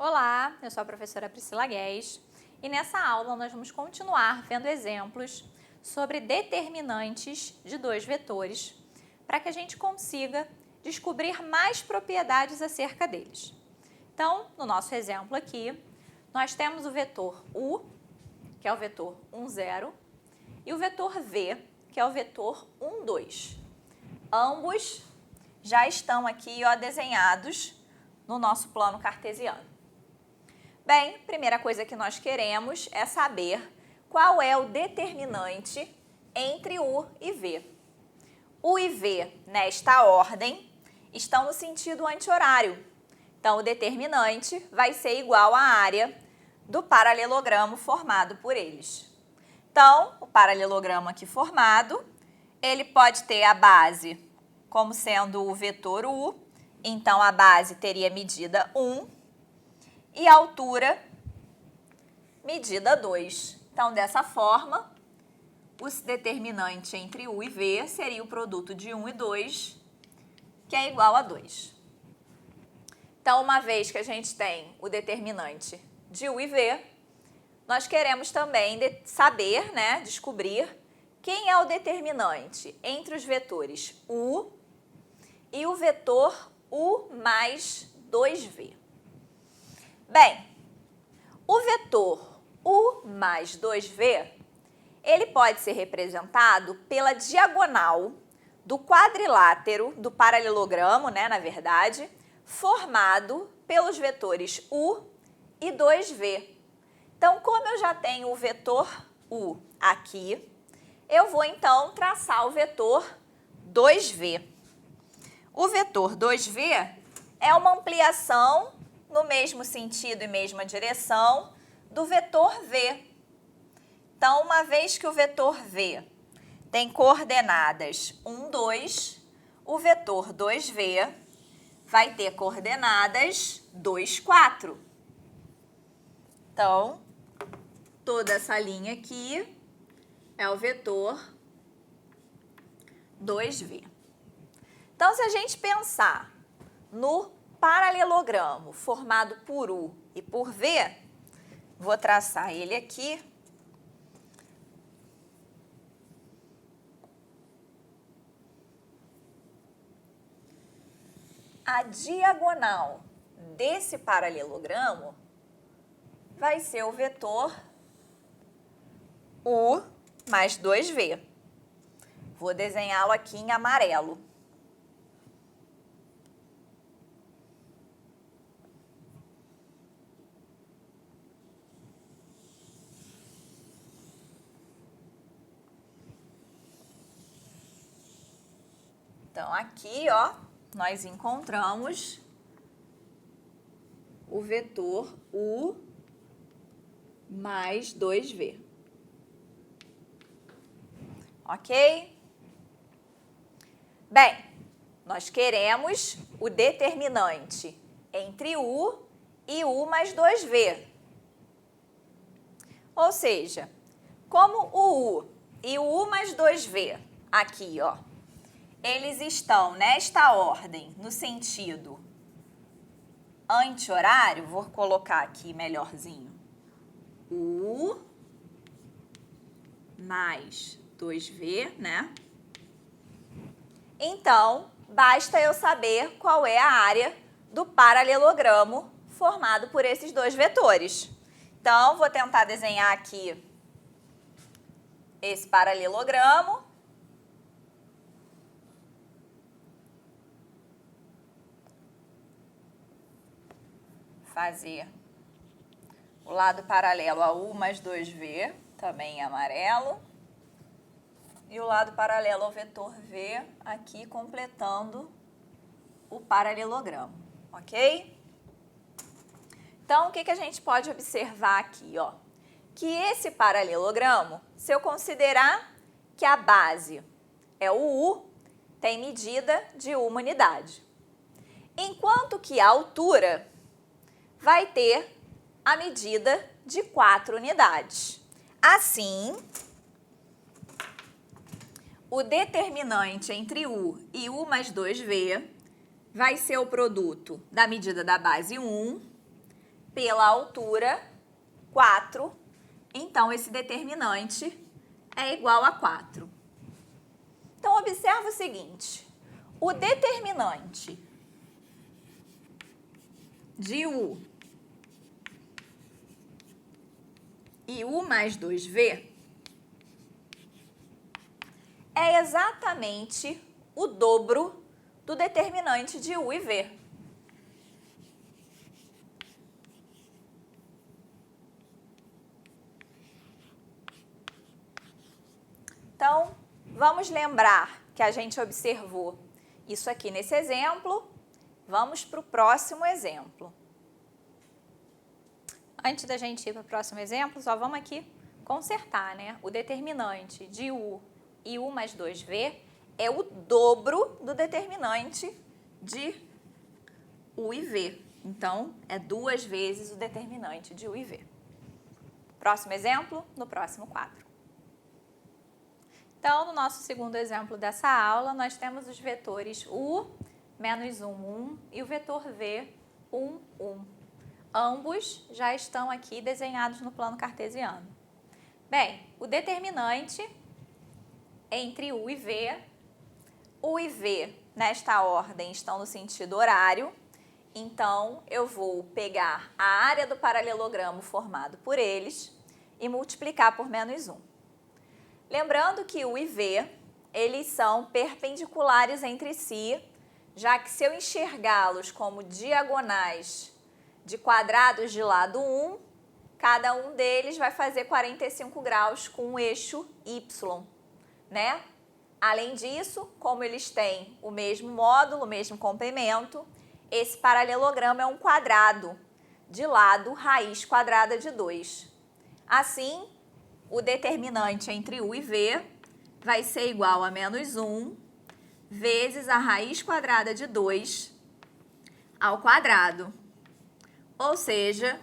Olá, eu sou a professora Priscila Guedes e nessa aula nós vamos continuar vendo exemplos sobre determinantes de dois vetores para que a gente consiga descobrir mais propriedades acerca deles. Então, no nosso exemplo aqui, nós temos o vetor U, que é o vetor 1, 0, e o vetor V, que é o vetor 1, 2. Ambos já estão aqui desenhados no nosso plano cartesiano. Bem, primeira coisa que nós queremos é saber qual é o determinante entre U e V. U e V, nesta ordem, estão no sentido anti-horário. Então, o determinante vai ser igual à área do paralelogramo formado por eles. Então, o paralelogramo aqui formado, ele pode ter a base como sendo o vetor U, então a base teria medida 1 e a altura medida 2. Então, dessa forma, o determinante entre U e V seria o produto de 1 e 2, que é igual a 2. Então, uma vez que a gente tem o determinante de U e V, nós queremos também saber, descobrir quem é o determinante entre os vetores U e o vetor U mais 2V. Bem, o vetor U mais 2V, ele pode ser representado pela diagonal do quadrilátero do paralelogramo, na verdade, formado pelos vetores U e 2V. Então, como eu já tenho o vetor U aqui, eu vou então traçar o vetor 2V. O vetor 2V é uma ampliação no mesmo sentido e mesma direção do vetor V. Então, uma vez que o vetor V tem coordenadas 1, 2, o vetor 2V vai ter coordenadas 2, 4. Então, toda essa linha aqui é o vetor 2V. Então, se a gente pensar no paralelogramo formado por U e por V, vou traçar ele aqui. A diagonal desse paralelogramo vai ser o vetor U mais 2V. Vou desenhá-lo aqui em amarelo. Então, aqui, nós encontramos o vetor U mais 2V. Ok? Bem, nós queremos o determinante entre U e U mais 2V. Ou seja, como o U e o U mais 2V aqui, eles estão nesta ordem, no sentido anti-horário, vou colocar aqui melhorzinho, U mais 2V, Então, basta eu saber qual é a área do paralelogramo formado por esses dois vetores. Então, vou tentar desenhar aqui esse paralelogramo. Fazer o lado paralelo a U mais 2V, também em amarelo. E o lado paralelo ao vetor V, aqui completando o paralelogramo, ok? Então, o que a gente pode observar aqui, Que esse paralelogramo, se eu considerar que a base é o U, tem medida de uma unidade. Enquanto que a altura vai ter a medida de 4 unidades. Assim, o determinante entre U e U mais 2V vai ser o produto da medida da base 1 pela altura, 4, então esse determinante é igual a 4. Então, observa o seguinte, o determinante de U e U mais 2V é exatamente o dobro do determinante de U e V. Então, vamos lembrar que a gente observou isso aqui nesse exemplo. Vamos para o próximo exemplo. Antes da gente ir para o próximo exemplo, só vamos aqui consertar, né? O determinante de U e U mais 2V é o dobro do determinante de U e V. Então, é 2 vezes o determinante de U e V. Próximo exemplo, no próximo quadro. Então, no nosso segundo exemplo dessa aula, nós temos os vetores U, menos 1, 1 e o vetor V, 1, 1. Ambos já estão aqui desenhados no plano cartesiano. Bem, o determinante entre U e V nesta ordem estão no sentido horário, então eu vou pegar a área do paralelogramo formado por eles e multiplicar por menos 1. Lembrando que U e V, eles são perpendiculares entre si, já que se eu enxergá-los como diagonais de quadrados de lado 1, cada um deles vai fazer 45 graus com o eixo Y, né? Além disso, como eles têm o mesmo módulo, o mesmo comprimento, esse paralelogramo é um quadrado de lado raiz quadrada de 2. Assim, o determinante entre U e V vai ser igual a menos 1 vezes a raiz quadrada de 2 ao quadrado. Ou seja,